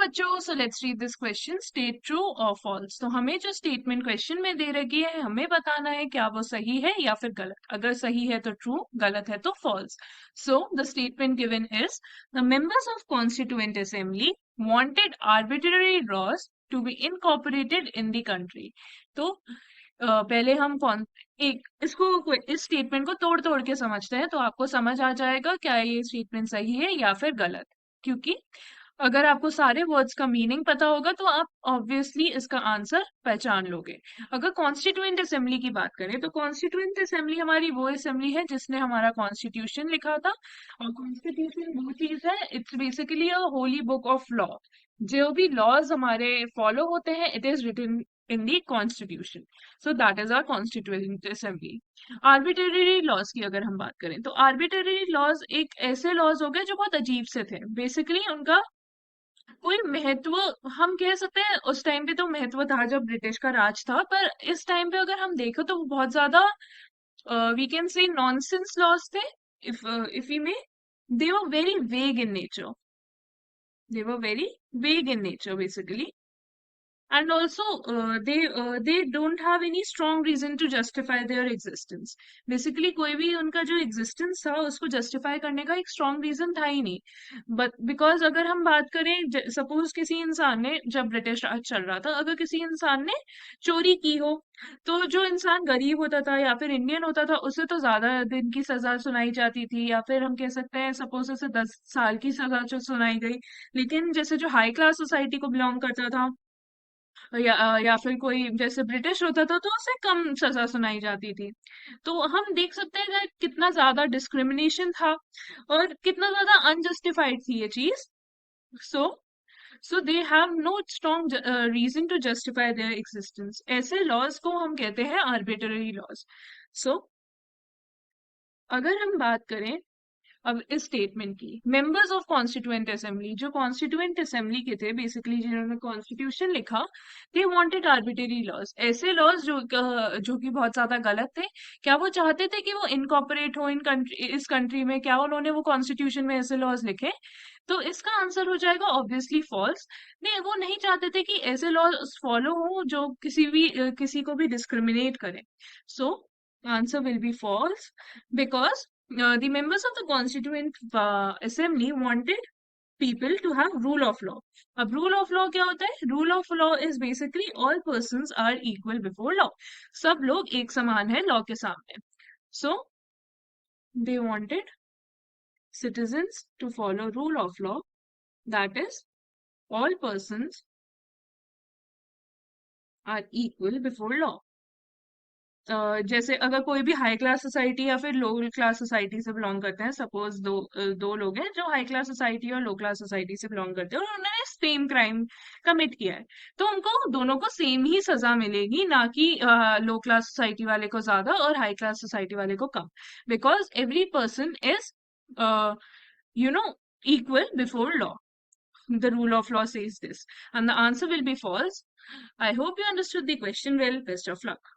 बच्चों, so let's read this question. State true और false. तो हमें जो स्टेटमेंट क्वेश्चन में दे रखी है, हमें बताना है क्या वो सही है या फिर गलत. अगर सही है तो ट्रू, गलत है तो false. So the statement given is the members of constituent assembly wanted arbitrary laws to be incorporated in the country. तो पहले हम कौन एक इसको इस स्टेटमेंट को तोड़ तोड़ के समझते हैं, तो आपको समझ आ जाएगा क्या ये स्टेटमेंट सही है या फिर गलत. क्योंकि अगर आपको सारे वर्ड्स का मीनिंग पता होगा तो आप ऑब्वियसली इसका आंसर पहचान लोगे. अगर कॉन्स्टिट्यूएंट असेंबली की बात करें तो कॉन्स्टिट्यूएंट असेंबली हमारी वो असेंबली है जिसने हमारा कॉन्स्टिट्यूशन लिखा था. और कॉन्स्टिट्यूशन वो चीज है, it's basically a holy book of law. जो भी लॉज हमारे फॉलो होते हैं, it is written in the constitution. So that is our constituent assembly. Arbitrary laws की अगर हम बात करें तो आर्बिट्ररी लॉज एक ऐसे लॉज हो गए जो बहुत अजीब से थे. बेसिकली उनका कोई महत्व, हम कह सकते हैं उस टाइम पे तो महत्व था जब ब्रिटिश का राज था, पर इस टाइम पे अगर हम देखें तो वो बहुत ज्यादा we can say nonsense laws थे. If we may, they were very vague in nature. They were very vague in nature basically. And also they don't have any strong reason to justify their existence. Basically कोई भी उनका जो existence था उसको justify करने का एक strong reason था ही नहीं. but because अगर हम बात करें, suppose किसी इंसान ने, जब ब्रिटिश राज चल रहा था, अगर किसी इंसान ने चोरी की हो, तो जो इंसान गरीब होता था या फिर इंडियन होता था उसे तो ज्यादा दिन की सजा सुनाई जाती थी, या फिर हम कह सकते हैं सपोज उसे 10 साल की सजा जो सुनाई गई. लेकिन जैसे जो हाई क्लास सोसाइटी को बिलोंग करता था, या फिर कोई जैसे ब्रिटिश होता था, तो उसे कम सजा सुनाई जाती थी. तो हम देख सकते हैं कि कितना ज्यादा डिस्क्रिमिनेशन था और कितना ज्यादा अनजस्टिफाइड थी ये चीज. So so they have no strong reason to justify their existence. ऐसे लॉज को हम कहते हैं आर्बिट्ररी लॉज. सो अगर हम बात करें अब इस स्टेटमेंट की, मेंबर्स ऑफ कॉन्स्टिट्यूएंट असेंबली, जो कॉन्स्टिट्यूएंट असेंबली के थे बेसिकली जिन्होंने कॉन्स्टिट्यूशन लिखा, दे वांटेड आर्बिट्ररी लॉज. ऐसे लॉज जो कि बहुत ज्यादा गलत थे. क्या वो चाहते थे कि वो इनकॉर्पोरेट हो इन कंट्री, इस कंट्री में? क्या उन्होंने वो कॉन्स्टिट्यूशन में ऐसे लॉज लिखे? तो इसका आंसर हो जाएगा ऑब्वियसली फॉल्स. नहीं, वो नहीं चाहते थे कि ऐसे लॉज फॉलो हो जो किसी को भी डिस्क्रिमिनेट करें. So answer will be false, because the members of the constituent assembly wanted people to have rule of law. अब rule of law क्या होता है? Rule of law is basically all persons are equal before law. सब लोग एक समान है law के सामने. So they wanted citizens to follow rule of law, that is all persons are equal before law. जैसे अगर कोई भी हाई क्लास सोसाइटी या फिर लो क्लास सोसाइटी से बिलोंग करते हैं, सपोज दो लोग हैं जो हाई क्लास सोसाइटी और लो क्लास सोसाइटी से बिलोंग करते हैं और उन्होंने सेम क्राइम कमिट किया है, तो उनको दोनों को सेम ही सजा मिलेगी, ना कि लो क्लास सोसाइटी वाले को ज्यादा और हाई क्लास सोसाइटी वाले को कम. Because every person is you know equal before law. The rule of law says this, and the answer will be false. I hope you understood the question well. Best of luck.